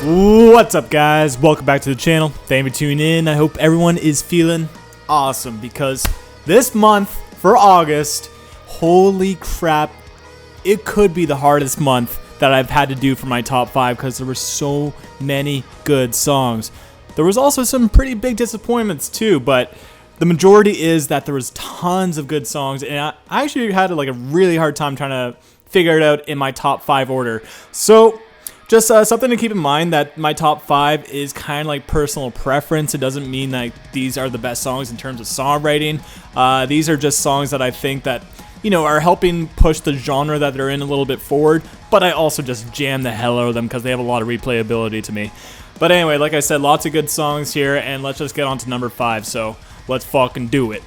What's up, guys? Welcome back to the channel. Thank you for tuning in. I hope everyone is feeling awesome because this month for August, holy crap, it could be the hardest month that I've had to do for my top 5 because there were so many good songs. There was also some pretty big disappointments too, but the majority is that there was tons of good songs, and I actually had like a really hard time trying to figure it out in my top 5 order. So just something to keep in mind, that my top 5 is kind of like personal preference. It doesn't mean that these are the best songs in terms of songwriting. These are just songs that I think that, you know, are helping push the genre that they're in a little bit forward, but I also just jam the hell out of them because they have a lot of replayability to me. But anyway, like I said, lots of good songs here, and let's just get on to number 5, so let's fucking do it.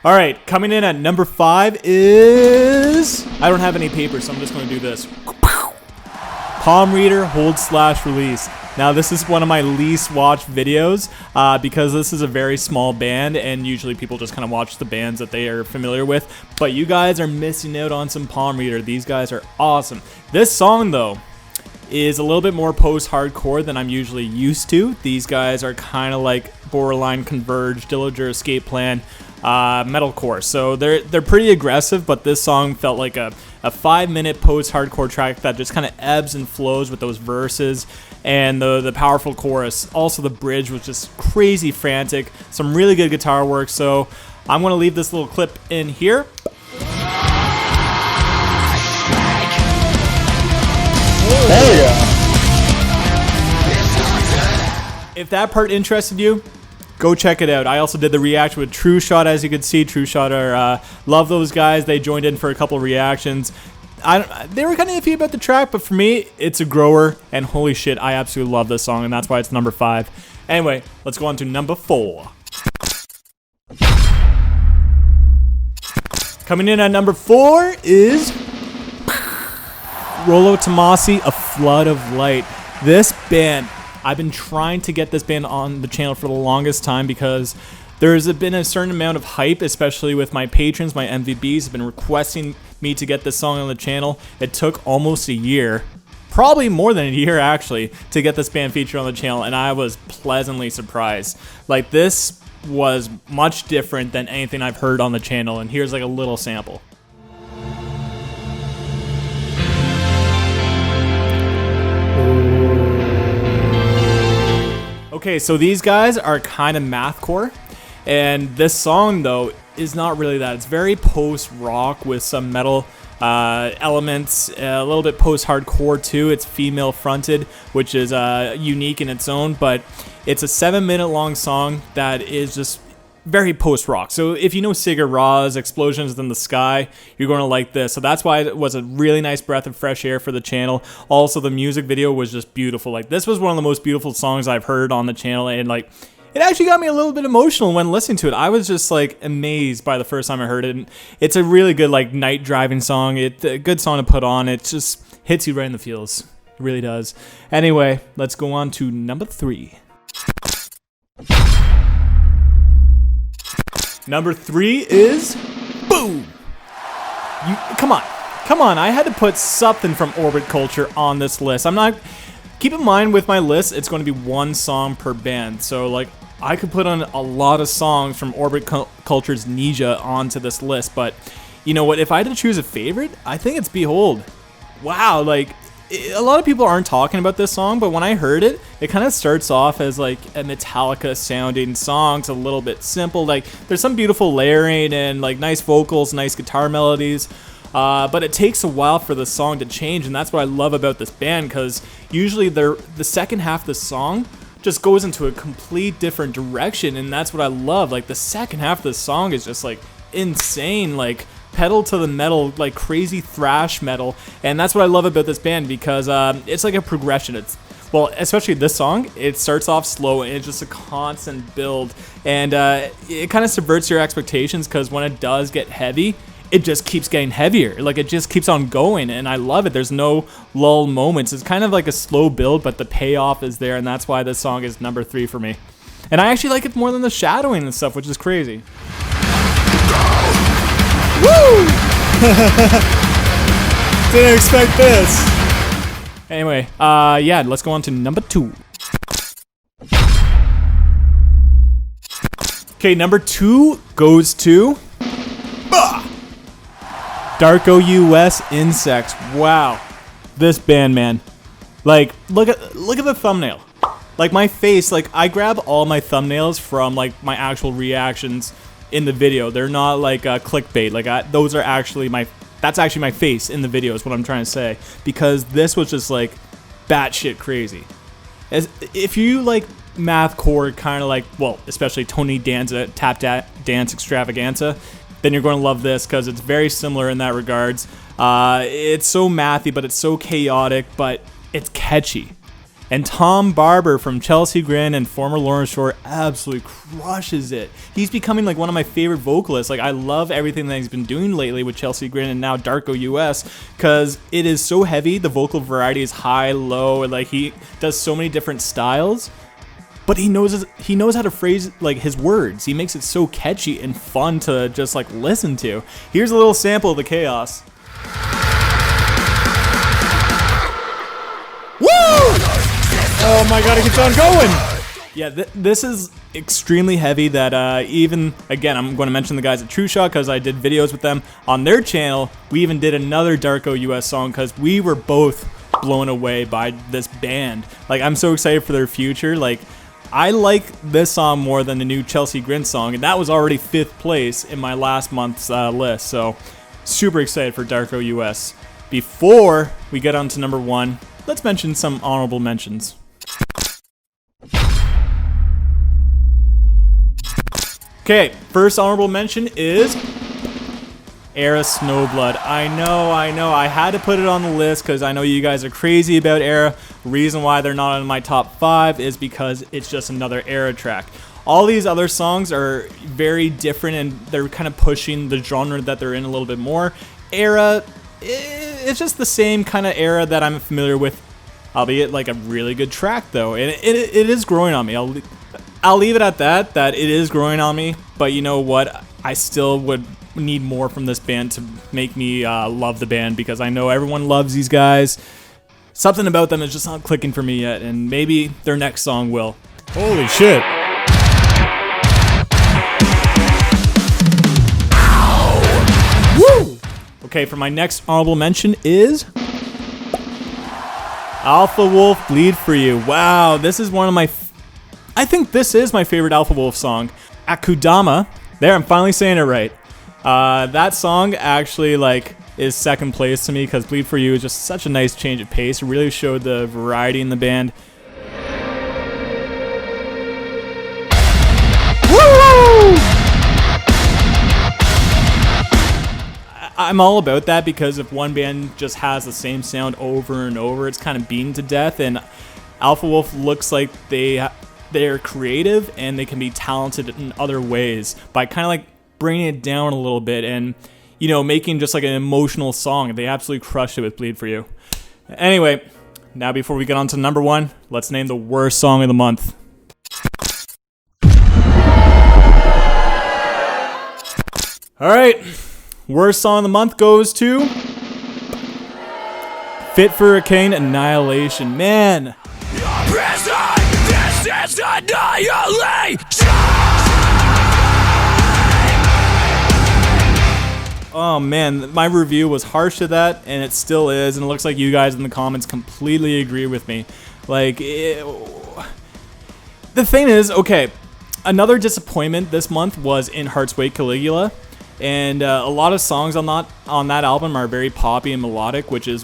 Alright, coming in at number 5 is... I don't have any paper, so I'm just going to do this. Palm Reader hold/release. Now, this is one of my least watched videos because this is a very small band, and usually people just kind of watch the bands that they are familiar with. But you guys are missing out on some Palm Reader. These guys are awesome. This song, though, is a little bit more post-hardcore than I'm usually used to. These guys are kind of like borderline Converge, Dillinger Escape Plan, metalcore. So they're pretty aggressive, but this song felt like a 5-minute post-hardcore track that just kind of ebbs and flows with those verses and the powerful chorus. Also, the bridge was just crazy frantic. Some really good guitar work. So I'm going to leave this little clip in here. There we go. If that part interested you, go check it out. I also did the reaction with True Shot, as you can see. True Shot are love those guys. They joined in for a couple of reactions. They were kind of iffy about the track, but for me, it's a grower. And holy shit, I absolutely love this song, and that's why it's number 5. Anyway, let's go on to number 4. Coming in at number 4 is Rollo Tomasi, A Flood of Light. This band, I've been trying to get this band on the channel for the longest time because there's been a certain amount of hype, especially with my patrons. My MVBs have been requesting me to get this song on the channel. It took almost a year, probably more than a year actually, to get this band featured on the channel, and I was pleasantly surprised. Like, this was much different than anything I've heard on the channel, and here's like a little sample. Okay, so these guys are kind of mathcore, and this song, though, is not really that. It's very post-rock with some metal elements, a little bit post-hardcore too. It's female-fronted, which is unique in its own, but it's a 7-minute long song that is just very post-rock. So if you know Sigur Rós, Explosions in the Sky, you're going to like this. So that's why it was a really nice breath of fresh air for the channel. Also, the music video was just beautiful. Like, this was one of the most beautiful songs I've heard on the channel, and like, it actually got me a little bit emotional when listening to it. I was just like amazed by the first time I heard it. And it's a really good like night driving song. It's a good song to put on. It just hits you right in the feels. It really does. Anyway, let's go on to number 3. Number 3 is Boom. Come on. I had to put something from Orbit Culture on this list. Keep in mind, with my list, it's going to be one song per band. So like, I could put on a lot of songs from Orbit Culture's Ninja onto this list, but you know what? If I had to choose a favorite, I think it's Behold. Wow, like, a lot of people aren't talking about this song, but when I heard it, it kind of starts off as like a Metallica sounding song. It's a little bit simple. Like, there's some beautiful layering and like nice vocals, nice guitar melodies. But it takes a while for the song to change, and that's what I love about this band, because usually the second half of the song just goes into a complete different direction, and that's what I love. Like, the second half of the song is just like insane, like pedal to the metal, like crazy thrash metal, and that's what I love about this band, because it's like a progression. Well, especially this song, it starts off slow and it's just a constant build, and it kind of subverts your expectations, because when it does get heavy, it just keeps getting heavier. Like, it just keeps on going, and I love it. There's no lull moments. It's kind of like a slow build, but the payoff is there, and that's why this song is number 3 for me. And I actually like it more than the shadowing and stuff, which is crazy. Woo! Didn't expect this. Anyway, yeah, let's go on to number 2. Okay, number 2 goes to Darko Us Insects. Wow, this band, man. Like, look at the thumbnail. Like my face, like I grab all my thumbnails from like my actual reactions in the video. They're not like clickbait. Like those are actually that's actually my face in the video is what I'm trying to say. Because this was just like batshit crazy. If you like mathcore, kind of like, well, especially Tony Danza Tap Dance Extravaganza, then you're going to love this because it's very similar in that regards. It's so mathy, but it's so chaotic, but it's catchy. And Tom Barber from Chelsea Grin and former Lawrence Shore absolutely crushes it. He's becoming like one of my favorite vocalists. Like I love everything that he's been doing lately with Chelsea Grin and now Darko Us because it is so heavy. The vocal variety is high, low, and like he does so many different styles. But he knows how to phrase like his words. He makes it so catchy and fun to just like listen to. Here's a little sample of the chaos. Woo! Oh my god, it keeps on going! Yeah, this is extremely heavy that even, again, I'm going to mention the guys at True Shot because I did videos with them on their channel. We even did another Darko Us song because we were both blown away by this band. Like, I'm so excited for their future. Like, I like this song more than the new Chelsea Grin song, and that was already 5th place in my last month's list. So, super excited for Darko Us. Before we get on to number 1, let's mention some honorable mentions. Okay, first honorable mention is Era Snowblood. I know. I had to put it on the list because I know you guys are crazy about Era. The reason why they're not in my top 5 is because it's just another Era track. All these other songs are very different and they're kind of pushing the genre that they're in a little bit more. Era, it's just the same kind of Era that I'm familiar with, albeit like a really good track though. And it is growing on me. I'll leave it at that it is growing on me, but you know what? I still would need more from this band to make me love the band because I know everyone loves these guys. Something about them is just not clicking for me yet, and maybe their next song will. Holy shit. Woo! Okay, for my next honorable mention is Alpha Wolf Bleed For You. Wow, this is one of my I think this is my favorite Alpha Wolf song. Akudama. There, I'm finally saying it right. That song actually like is 2nd place to me because Bleed For You is just such a nice change of pace. It really showed the variety in the band. Woo! I'm all about that because if one band just has the same sound over and over, it's kind of beaten to death. And Alpha Wolf looks like they're creative and they can be talented in other ways by kind of like bringing it down a little bit and, you know, making just like an emotional song. They absolutely crushed it with Bleed For You. Anyway, now before we get on to number 1, let's name the worst song of the month. Alright, worst song of the month goes to Fit for a King, Annihilation. Man. This is annihilation! Oh man, my review was harsh to that, and it still is, and it looks like you guys in the comments completely agree with me. Like, the thing is, okay, another disappointment this month was In Heart's Wake Caligula, and a lot of songs on that album are very poppy and melodic, which is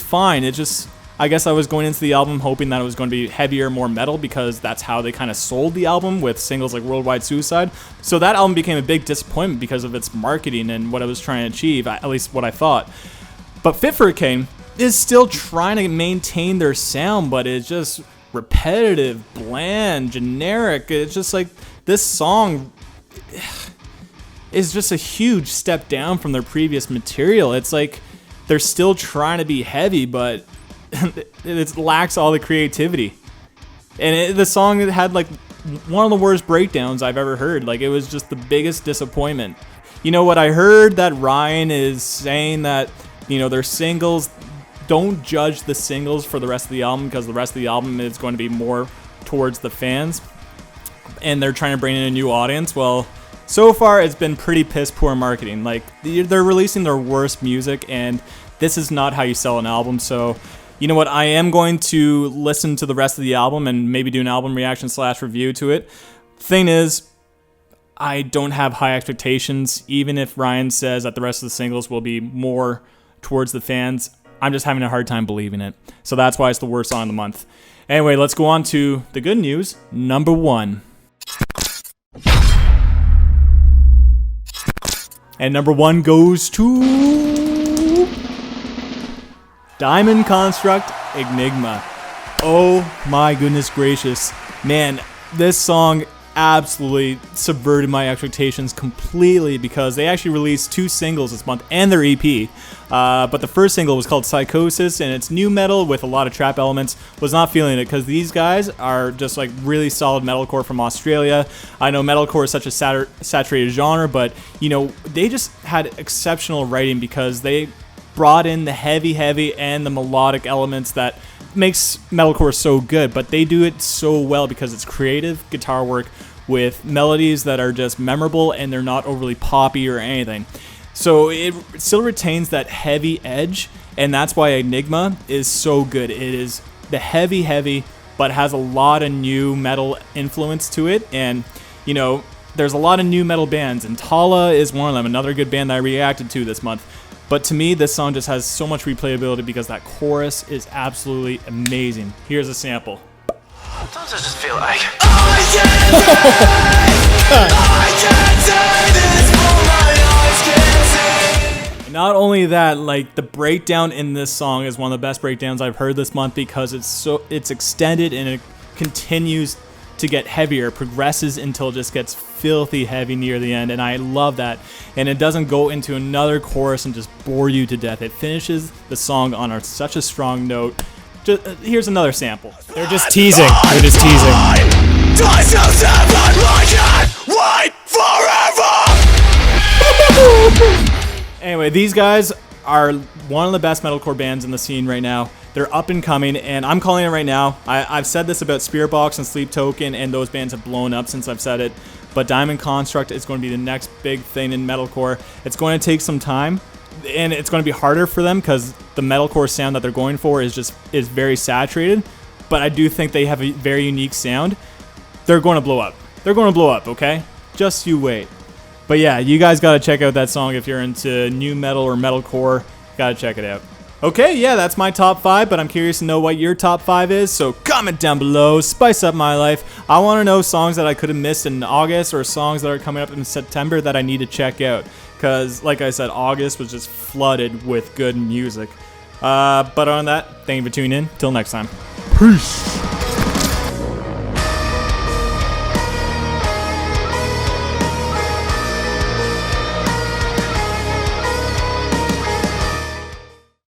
fine. It just, I guess I was going into the album hoping that it was going to be heavier, more metal, because that's how they kind of sold the album with singles like Worldwide Suicide. So that album became a big disappointment because of its marketing and what it was trying to achieve, at least what I thought. But Fit for a King is still trying to maintain their sound, but it's just repetitive, bland, generic. It's just like this song is just a huge step down from their previous material. It's like they're still trying to be heavy, but it lacks all the creativity. And the song had like one of the worst breakdowns I've ever heard. Like, it was just the biggest disappointment. You know what I heard that Ryan is saying that Their singles, don't judge the singles for the rest of the album, because the rest of the album is going to be more towards the fans, and they're trying to bring in a new audience. Well, so far it's been pretty piss poor marketing. Like, they're releasing their worst music, and this is not how you sell an album. So, you know what? I am going to listen to the rest of the album and maybe do an album reaction / review to it. Thing is, I don't have high expectations. Even if Ryan says that the rest of the singles will be more towards the fans, I'm just having a hard time believing it. So that's why it's the worst song of the month. Anyway, let's go on to the good news. Number 1. And number 1 goes to Diamond Construct Enigma. Oh my goodness gracious. Man, this song absolutely subverted my expectations completely, because they actually released 2 singles this month and their EP. But the first single was called Psychosis, and it's new metal with a lot of trap elements. Was not feeling it, because these guys are just like really solid metalcore from Australia. I know metalcore is such a saturated genre, but they just had exceptional writing, because they brought in the heavy and the melodic elements that makes metalcore so good, but they do it so well because it's creative guitar work with melodies that are just memorable, and they're not overly poppy or anything. So it still retains that heavy edge, and that's why Enigma is so good. It is the heavy, but has a lot of new metal influence to it. And there's a lot of new metal bands, and Tala is one of them, another good band that I reacted to this month. But to me, this song just has so much replayability, because that chorus is absolutely amazing. Here's a sample. Sometimes I just feel like Not only that, like, the breakdown in this song is one of the best breakdowns I've heard this month, because it's extended and it continues to get heavier, progresses until it just gets filthy heavy near the end, and I love that. And it doesn't go into another chorus and just bore you to death. It finishes the song on such a strong note. Here's another sample. They're just teasing. Anyway, these guys are one of the best metalcore bands in the scene right now. They're up and coming, and I'm calling it right now. I've said this about Spirit Box and Sleep Token, and those bands have blown up since I've said it. But Diamond Construct is going to be the next big thing in metalcore. It's going to take some time, and it's going to be harder for them, because the metalcore sound that they're going for is very saturated. But I do think they have a very unique sound. They're going to blow up. They're going to blow up, okay? Just you wait. But yeah, you guys got to check out that song if you're into new metal or metalcore. Got to check it out. Okay, yeah, that's my top 5, but I'm curious to know what your top 5 is, so comment down below, spice up my life. I want to know songs that I could have missed in August, or songs that are coming up in September that I need to check out, because, like I said, August was just flooded with good music. But on that, thank you for tuning in. Till next time. Peace!